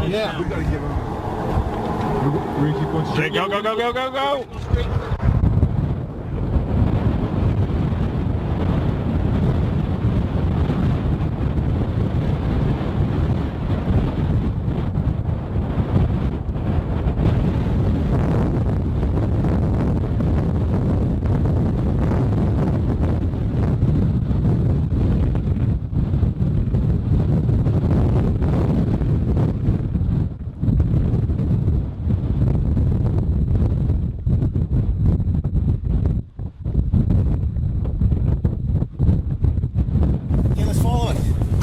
Yeah, we gotta give him. We're gonna keep going straight. Go, go, go, go, go, go!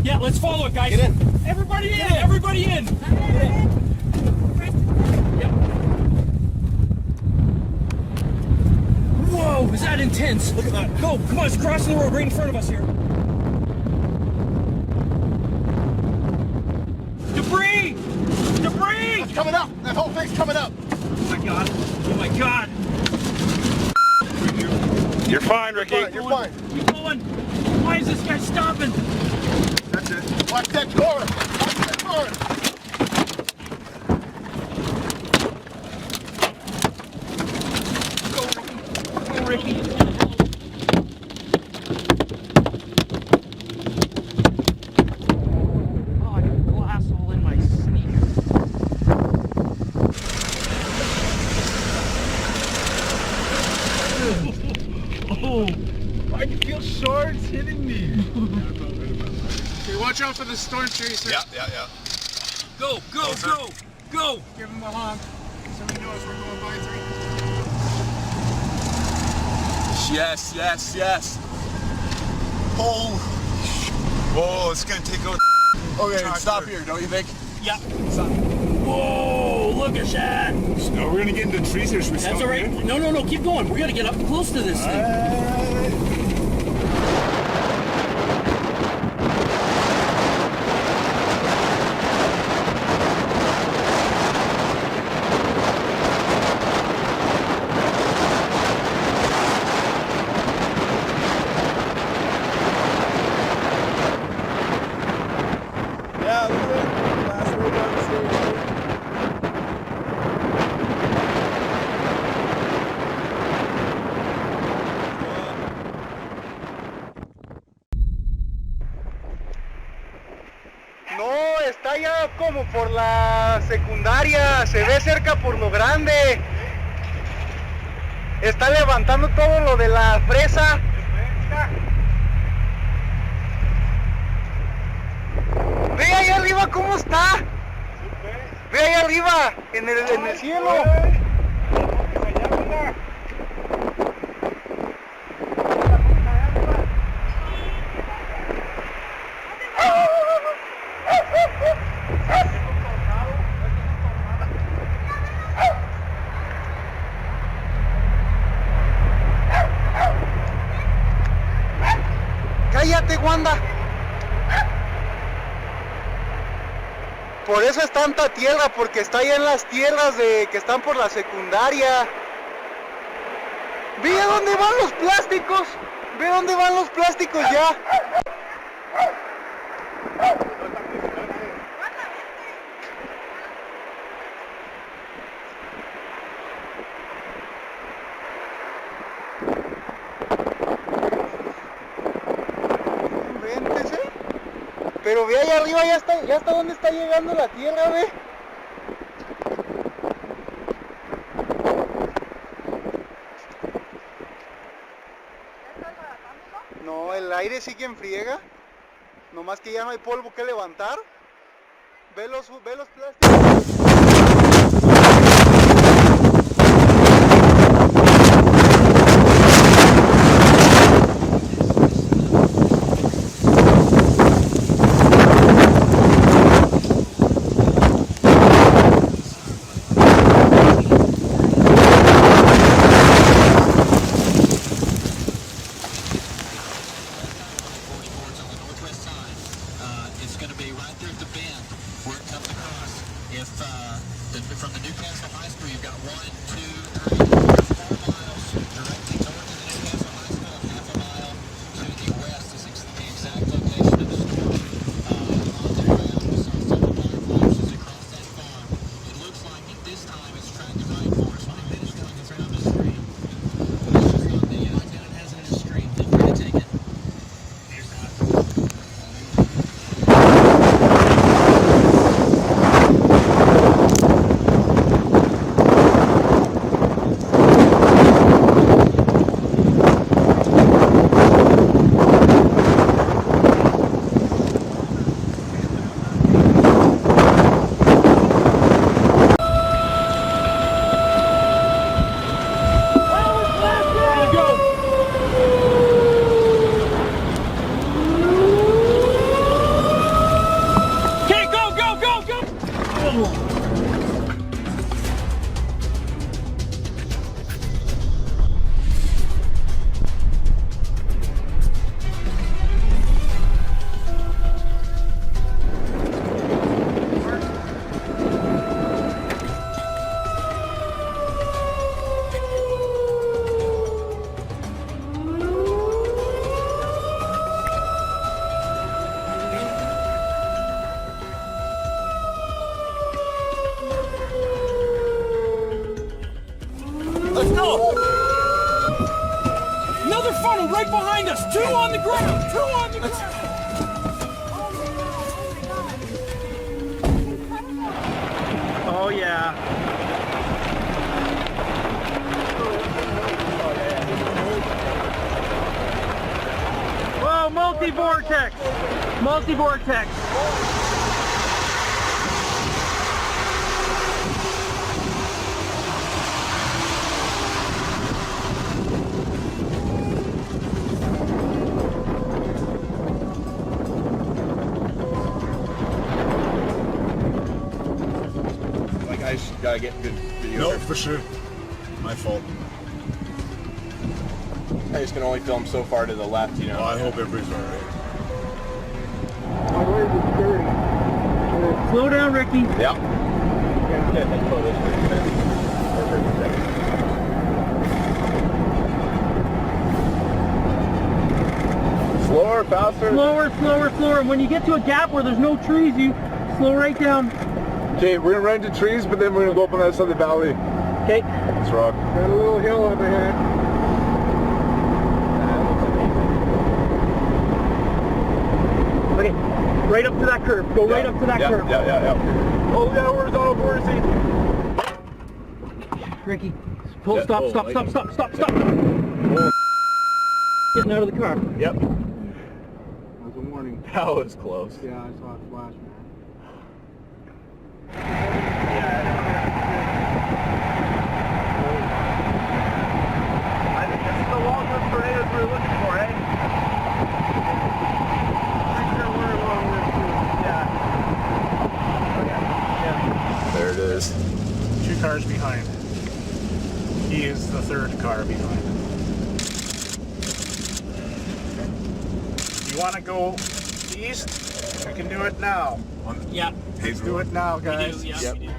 Yeah, let's follow it, guys. Get in. Everybody in! Everybody in! Yep. Whoa, is that intense? Look at that. Go, come on, it's crossing the road right in front of us here. Debris! Debris! It's coming up. That whole thing's coming up. Oh my god. Oh my god. You're fine, Ricky. You're fine. Keep going. Why is this guy stopping? That's it. Watch that corner. Watch that corner. Go, Ricky. Oh, I got a glass all in my sneaker. Oh, I can feel shards hitting me. Okay, watch out for the storm chaser. Yeah. go, go, go, go. Give him a honk so he knows we're going by 3. Yes. Oh. Whoa, it's gonna take out. Okay, stop here, don't you think? Yeah. Whoa, look at that. No, we're gonna get into the trees here. Should we That's stop all right. here? No, keep going. We gotta get up close to this thing. Yeah, look at that. Last road down the stage. No, está ya como por la secundaria, se ve cerca por lo grande. Está levantando todo lo de la fresa. Ve ahí arriba cómo está. Ve ahí arriba, en el cielo. Cállate, Wanda. Por eso es tanta tierra, porque está allá en las tierras que están por la secundaria. Ve a dónde van los plásticos. Ve dónde van los plásticos ya. Véntese. Pero ve allá arriba, ya está donde está llegando la tierra, ve. No, el aire sigue en friega. Nomás que ya no hay polvo que levantar. Ve los plásticos. From the Newcastle High School, you've got 1, 2, 3, 4 miles directly toward the Newcastle High School, and half a mile to the west is the exact location of the storm. On the ground, we saw several firefighters as they crossed that Let's go! Another funnel right behind us! 2 on the ground! 2 on the ground! Oh yeah. Whoa, multi-vortex! Multi-vortex! Like I just gotta get good video. No, for sure. My fault. I just can only film so far to the left, you know. Well, I hope everybody's alright. Slow down, Ricky. Yep. Slower, faster. Slower, slower, slower. When you get to a gap where there's no trees, you slow right down. Okay, we're gonna run into trees, but then we're gonna go up on that side of the valley. Okay. Let's rock. Got a little hill up ahead. Okay, right up to that curve. Go right up to that curve. Yeah. Oh yeah, horizontal vortex. Ricky, pull. Yeah, Stop. oh, Stop. like- Stop. Stop. Stop. Stop. Getting out of the car. Yep. That was a warning. That was close. Yeah, I saw a flash, man. I think this is the long-term tornadoes we were looking for, eh? There it is. 2 cars behind. He is the 3rd car behind. You want to go east? We can do it now. Yeah, Let's do it now, we guys. do. Yeah, Yep. we do.